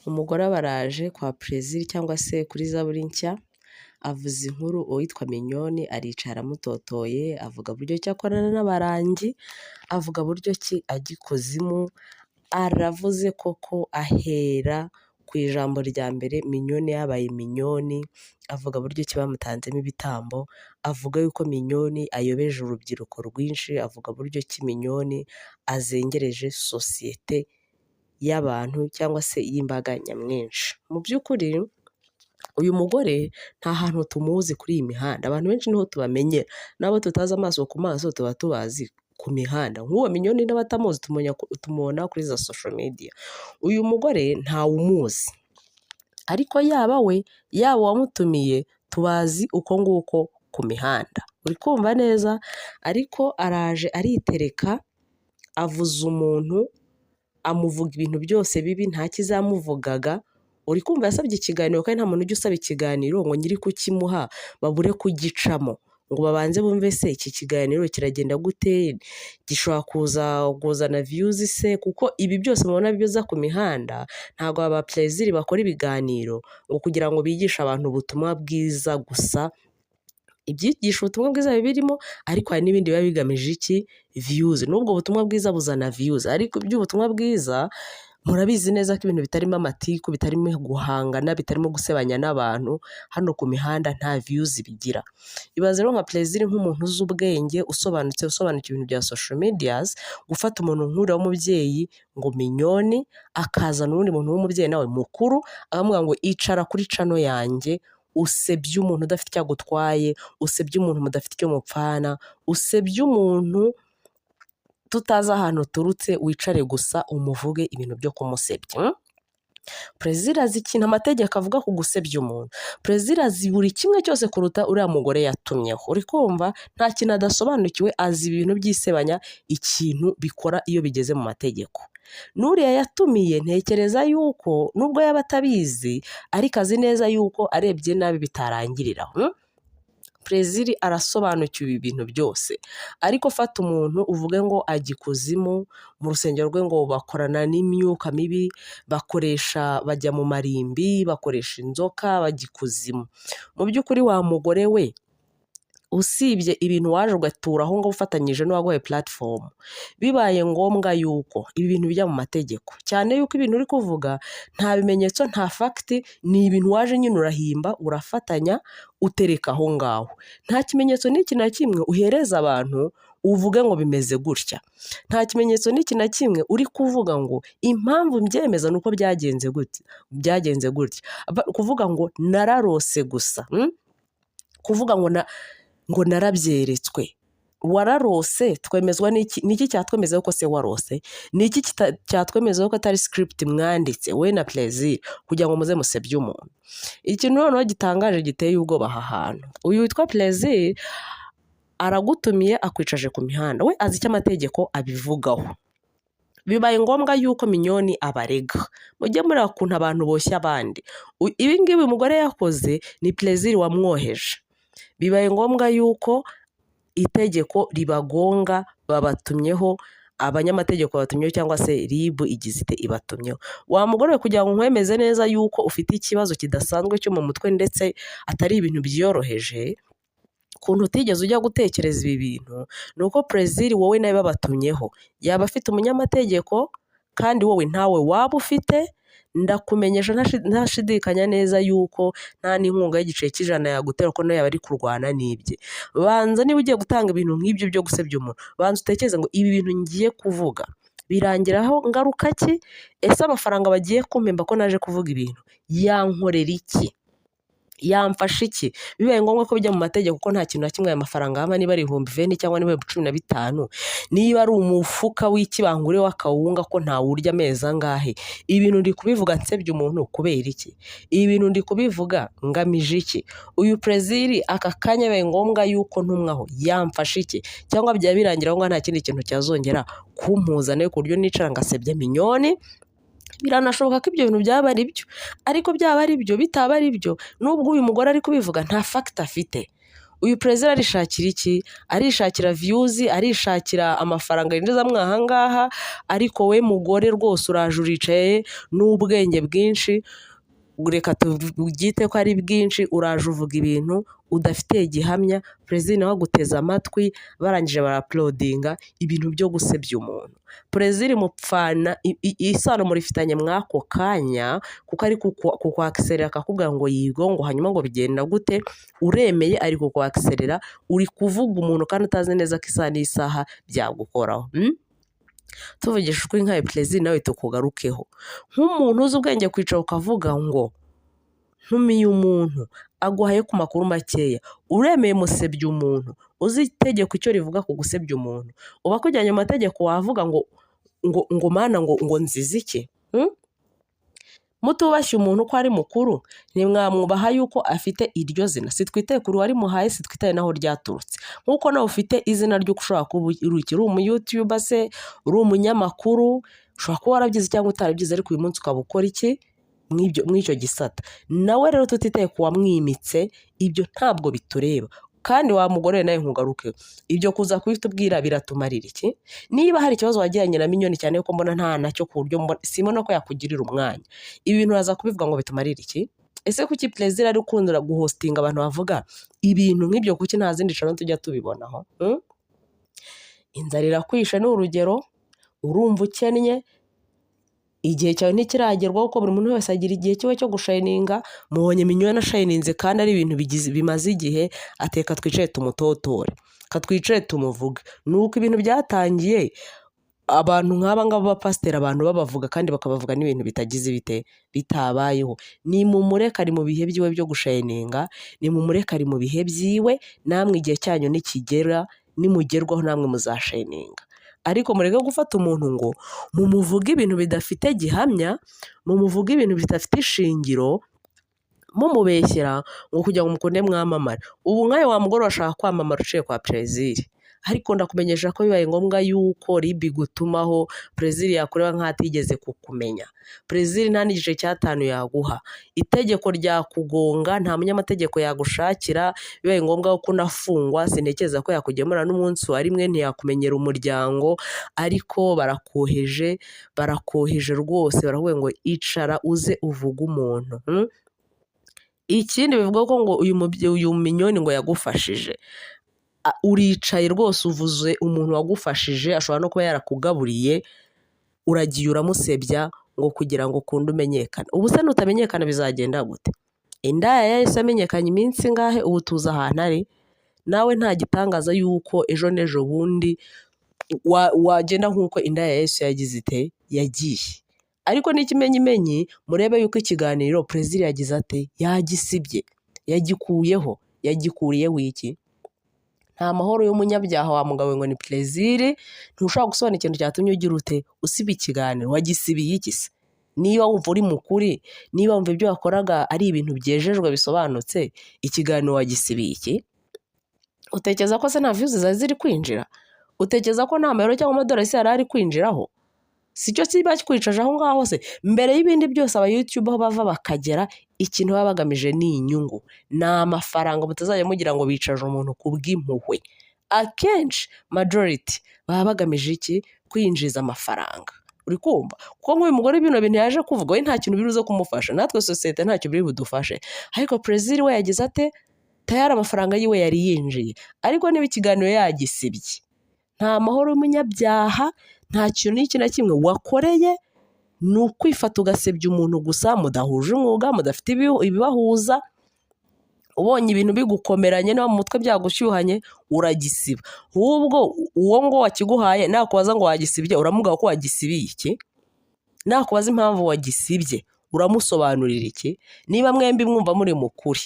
Umugore aba araje kwa Plaisir cyangwa se kuri Zaburi nshya, avuza inkuru uwitwa Mignone aricara aramutotoye, avuga buryo ki akorana n'abarangi, avuga buryo ki ajya ikuzimu, aravuze koko ahera ku ijambo rya mbere Mignone yabaye Mignone, avuga buryo ki bamutanzemo ibitambo, avuga yuko Mignone ayobeje urubyiruko rwinshi, avuga buryo ki Mignone azengereje sosiyete y'abantu cyangwa se y'imbaga nyamwinshi. Mu by'ukuri uyu mugore nta hantu tumuzi kuri iyi mihanda, abantu benshi niho tubamenyera, n'abo tutazi amaso ku maso tuba tubazi ku mihanda, nk'uwo Mignone n'abatamuzi tumubona kuri za social media. Uyu mugore ntawe umuzi, ariko yaba we yaba uwamutumiye tubazi uko nguko ku mihanda, uri kumva neza. Ariko araje aritereka, avuza umuntu, amuvuga ibintu byose bibi nta kizamuvugaga, uri kumva yasabye ikiganiro kandi nta muntu ujya usaba ikiganiro ngo nyiri kukimuha babure kugicamo ngo babanze bumve se iki kiganiro kiragenda gute, gishobora kuzana views se, kuko ibi byose mubona biza ku mihanda ntabwo aba Plaisir bakora ibiganiro ngo kugira ngo bigishe abantu ubutumwa bwiza gusa. Ibyigisha ubutumwa bwiza birimo, ariko hari n'ibindi biba bigamije iki, views. N'ubwo butumwa bwiza buzana views, ariko iby'ubutumwa bwiza murabizi neza ko ibintu bitarimo amatiku, bitarimo guhangana, bitarimo gusebanya n'abantu, hano ku mihanda nta views bigira. Ibaze rero nka Plaisir nk'umuntu uzi ubwenge, usobanukiwe ibintu bya social medias, gufata umuntu nk'uriya w'umubyeyi ngo Mignone, akazana uwundi muntu w'umubyeyi nawe mukuru, akamubwira ngo icara kuri channel yanjye, usebye umuntu udafite icyo agutwaye, usebye umuntu mudafite icyo mupfana, usebye umuntu tutazi ahantu uturutse, wicare gusa umuvuge ibintu byo kumusebya. Plaisir azi ikintu amategeko avuga ku gusebya umuntu. Plaisir azi buri kimwe cyose kuruta uriya mugore yatumyeho, uri kumva nta kintu adasobanukiwe, azi ibintu by'isebanya ikintu bikora iyo bigeze mu mategeko. N'uriya yatumiye ntekereza yuko nubwo yaba atabizi, ariko azi neza yuko arebye nabi bitarangirira aho. Plaisir arasobanukiwe ibintu byose, ariko fata umuntu uvuge ngo ajya ikuzimu, mu rusengero rwe ngo bakorana n'imyuka mibi, bajya mu marimbi, bakoresha inzoka, bajya ikuzimu. Mu by'ukuri wa mugore we, usibye ibintu waje ugatura aho ngaho ufatanyije n'uwaguhaye platform, bibaye ngombwa yuko ibi bintu bijya mu mategeko, cyane yuko ibintu uri kuvuga nta bimenyetso, nta fact, ni ibintu waje nyine urahimba, urafatanya, utereka aho ngaho, nta kimenyetso n'iki na kimwe uhereza abantu uvuge ngo bimeze gutya, nta kimenyetso n'iki na kimwe uri kuvuga ngo impamvu mbyemeza nuko byagenze gutya, kuvuga ngo nararose gusa, kuvuga ngo narabyeretswe. Wararose twemezwa n'iki cyatwemeza ko se warose, n'iki cyatwemeza ko atari script mwanditse we na Plaisir kugira ngo muze musebye umuntu. Ikintu noneho gitangaje giteye ubwoba aha hantu, uyu witwa Plaisir aragutumiye akwicaje ku mihanda, we azi icyo amategeko abivugaho. Bibaye ngombwa yuko Mignone abarega, mujye muri akuntu abantu boshya abandi. Ibi ngibi uyu mugore yakoze ni Plaisir wamwoheje. Bibaye ngombwa yuko itegeko ribagonga, babatumyeho, abanyamategeko babatumyeho, cyangwa se RIB igize ibatumyeho. Wa mugore we, kugira ngo nkwemeze neza yuko ufite ikibazo kidasanzwe cyo mu mutwe ndetse atari ibintu byoroheje, kuntu utigeze ujya gutekereza ibi bintu, ni uko Plaisir wowe nawe babatumyeho yaba afite umunyamategeko, kandi wowe ntawe waba ufite. Ndakumenyesha ntashidikanya neza yuko nta n'inkunga y'igiceri cy'ijana yagutera, ko nayo yaba ari kurwana n'ibye. Banza niba ugiye gutanga ibintu nk'ibyo byo gusebya umuntu, banza utekereze ngo ibi bintu ngiye kuvuga birangiraho ngaruka ki, ese amafaranga bagiye kumpemba ko naje kuvuga ibintu yankorera iki, yamfasha iki. Bibaye ngombwa ko bijya mu mategeko, ko nta kintu na kimwe aya mafaranga hama, niba ari 20,000 cyangwa niba ari 15, niba ari umufuka w'ikibangure w'akawunga ko ntawurya amezi angahe, ibintu ndi kubivuga nsebya umuntu kubera iki, ibintu ndi kubivuga ngamije iki. Uyu Plaisir aka kanya bibaye ngombwa yuko ntumwaho, yamfasha iki, cyangwa byaba birangira ngo nta kindi kintu cyazongera kumpuza nayo ku buryo nicara ngasebya Mignone. Biranashoboka ko ibyo bintu byaba ari byo, ariko byaba ari byo bitaba ari byo, nubwo uyu mugore ari kubivuga nta fact afite. uyu perezida arishakira iki? Arishakira views, arishakira amafaranga yinjiza aha ngaha, ariko we mugore rwose uraje uricaye n'ubwenge bwinshi, reka tubyite ko ari bwinshi, uraje uvuga ibintu udafite gihamya, perezida nawe aguteza amatwi, barangije barapulodinga ibintu byo gusebya umuntu. Perezida mupfana isano murifitanye mwako kanya, kuko ari kukwakiserera akakubwira ngo yigongo, hanyuma ngo bigenda gute, uremeye ari kukwakiserera, uri kuvuga umuntu kandi utazi neza ko isaha n'isaha byagukoraho. Tuvugisha ukuri nkawe perezida nawe tukugarukeho nk'umuntu uzi ubwenge, kwicara ukavuga ngo ntumiye umuntu aguhaye ku makuru makeya, uremeye musebya umuntu, uzi itegeko icyo rivuga ku gusebya umuntu, uba kujyanye amategeko wavuga ngo mana ngo nzize iki? Mutubashye umuntu ko ari mukuru, ntimwamwubaha yuko afite iryo zina. Sitwitaye kuri wari muhaye, sitwitaye naho ryaturutse. Nk'uko nawe ufite izina ry'uko ushobora kuba uri umuyutuba se, uri umunyamakuru, ushobora kuba warabyize cyangwa utarabyize, ariko uyu munsi ukaba ukora iki mw'icyo gisata. Nawe rero tutitaye ku wamwimitse, ibyo ntabwo bitureba. Kandi wa mugore nawe nkugaruke, ibyo kuza kubifite ubwira biratumarira iki? Niba hari ikibazo wagiranye na Minyoni, cyane yuko mbona nta nacyo, ku buryo simona ko yakugirira umwanya, ibintu uraza kubivuga ngo bitumarira iki? Ese kuki perezida ari ukundira guhostinga abantu bavuga ibintu nk'ibyo? Kuki nta zindi cano tujya tubibonaho? Inzara irakwishe ni urugero, urumva ukennye, igihe cyawe ntikiragerwaho, kuko buri muntu wese agira igihe cyiwe cyo gushayininga. Mubonye Minyoni ashayininze kandi ari ibintu bimaze igihe, ateka twicaye tumutotore, katwicare tumuvuge. Nuko ibintu byatangiye, abantu nk'aba ngaba b'abapasiteri abantu babavuga kandi bakabavuga n'ibintu bitagize bitabayeho. Ni mumureka ari mu bihe byiwe byo gushayininga, ni mumureka ari mu bihe byiwe, namwe igihe cyanyu nikigera, nimugerwaho namwe muzashayininga. Ariko mureke gufata umuntu ngo mumuvuge ibintu bidafite gihamya, mumuvuge ibintu bidafite ishingiro, mumubeshyera ngo kugira ngo mukunde mwamamara. Ubu nkawe wa mugore washaka kwamamara uciye kwa perezida, ariko ndakumenyesha ko bibaye ngombwa yuko ribi gutumaho, perezida yakureba nk'atigeze kukumenya. Perezida nta n'igice cy'atanu yaguha, itegeko ryakugonga, nta munyamategeko yagushakira, bibaye ngombwa ko unafungwa, sintekereza ko yakugemura n'umunsi wa rimwe, ntiyakumenyera umuryango, ariko barakoheje rwose, baravuga ngo icara uze uvuge umuntu. Ikindi bivuga ko ngo uyu Minyoni ngo yagufashije, uricaye rwose uvuze umuntu wagufashije, ashobora no kuba yarakugaburiye, uragiye uramusebya ngo kugira ngo ukunde umenyekane. Ubu se nutamenyekana bizagenda gute? Indaya yahise amenyekanye iminsi ngahe, ubu tuzi ahantu ari. Nawe nta gitangaza yuko ejo n'ejo bundi wagenda nk'uko indaya Yesu yagiye. Ariko n'ikimenyimenyi, murebe yuko ikiganiro perezida yagize ate, yagisibye, yagikuriyeho iki? Nta mahoro y'umunyabyaha wa mugabo ngo ni perezida, ntushobora gusobanura ikintu cyatumye ugira ute usiba ikiganiro. Wagisibiye iki se? Niba wumva uri mukuri, niba wumva ibyo wakoraga ari ibintu byejejwe bisobanutse, ikiganiro wagisibiye iki? Utekereza ko se nta views ziri kwinjira? Utekereza ko nta mayero cyangwa amadolari yari ari kwinjiraho? Si cyo kiba kikwicaje aho ngaho se? Mbere y'ibindi byose aba YouTube aho bava bakagera, ikintu baba bagamije ni inyungu, ni amafaranga. Mutazajya mugira ngo bicaje umuntu kubw'impuhwe. Akenshi majority baba bagamije iki? Kwinjiza amafaranga. Uri kumva? Kuko nk'uyu mugore bino bintu yaje kuvuga, we nta kintu biruze kumufasha, natwe sosiyete ntacyo biri budufashe. Ariko perezida we yagize ate, tayari amafaranga yiwe yari yinjiye. Ariko niba ikiganiro yagisibye, nta mahoro y'umunyabyaha, nta kintu n'iki na kimwe wakoreye, ni ukwifata ugasebya umuntu gusa, mudahuje umwuga, mudafite ibibahuza. Ubonye ibintu bigukomeranye niba mu mutwe byagushyuhanye, uragisiba. Ahubwo uwo ngo wakiguhaye nakubaza ngo wagisibye, uramugaho ko wagisibiye iki? Nakubaza impamvu wagisibye, uramusobanurira iki? Niba mwembi mwumva muri mukuri,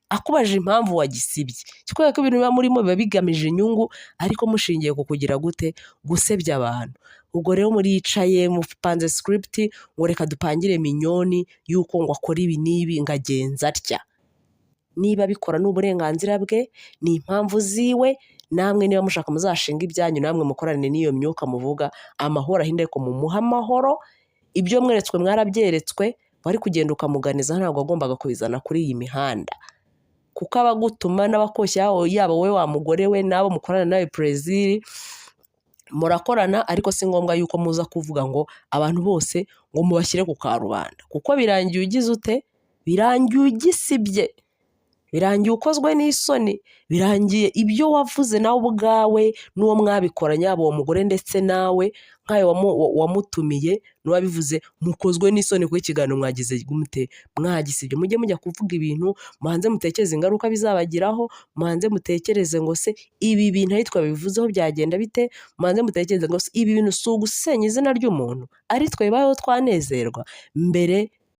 akubajije impamvu wagisibye, kikwereka ko ibintu biba murimo biba bigamije inyungu, ariko mushingiye ku kugira gute? Gusebya abantu. Ubwo rero muricaye mupanze script ngo reka dupangire Minyoni yuko ngo akora ibi n'ibi ngagenza atya. Niba bikora n'uburenganzira bwe, ni impamvu ziwe, namwe niba mushaka muzashinga ibyanyu, namwe mukorane n'iyo myuka muvuga, amahoro ahinde ko mumuha amahoro. Ibyo mweretswe mwarabyeretswe, wari kugenda ukamuganiza, ntabwo wagombaga kubizana kuri iyi mihanda. kuko abagutuma n'abakoshya yaba wowe wa mugore we n'abo mukorana nawe Plaisir murakorana, ariko si ngombwa yuko muza kuvuga ngo abantu bose ngo mubashyire ku karubanda, kuko birangiye ugize ute? Birangiye ugisibye, birangiye ukozwe n'isoni, birangiye ibyo wavuze nawe ubwawe n'uwo mwabikoranye, yaba uwo mugore ndetse nawe nkawe wamutumiye n'uwabivuze, mukozwe n'isoni kuko ikiganiro mwagize mute? Mwagisibye. Mujye mujya kuvuga ibintu, mubanze mutekereze ingaruka bizabagiraho, mubanze mutekereze ngo se ibi bintu ari twabivuzeho byagenda bite, mubanze mutekereze ngo se ibi bintu si ugusenya izina ry'umuntu, ari twe bibayeho twanezerwa. Mbere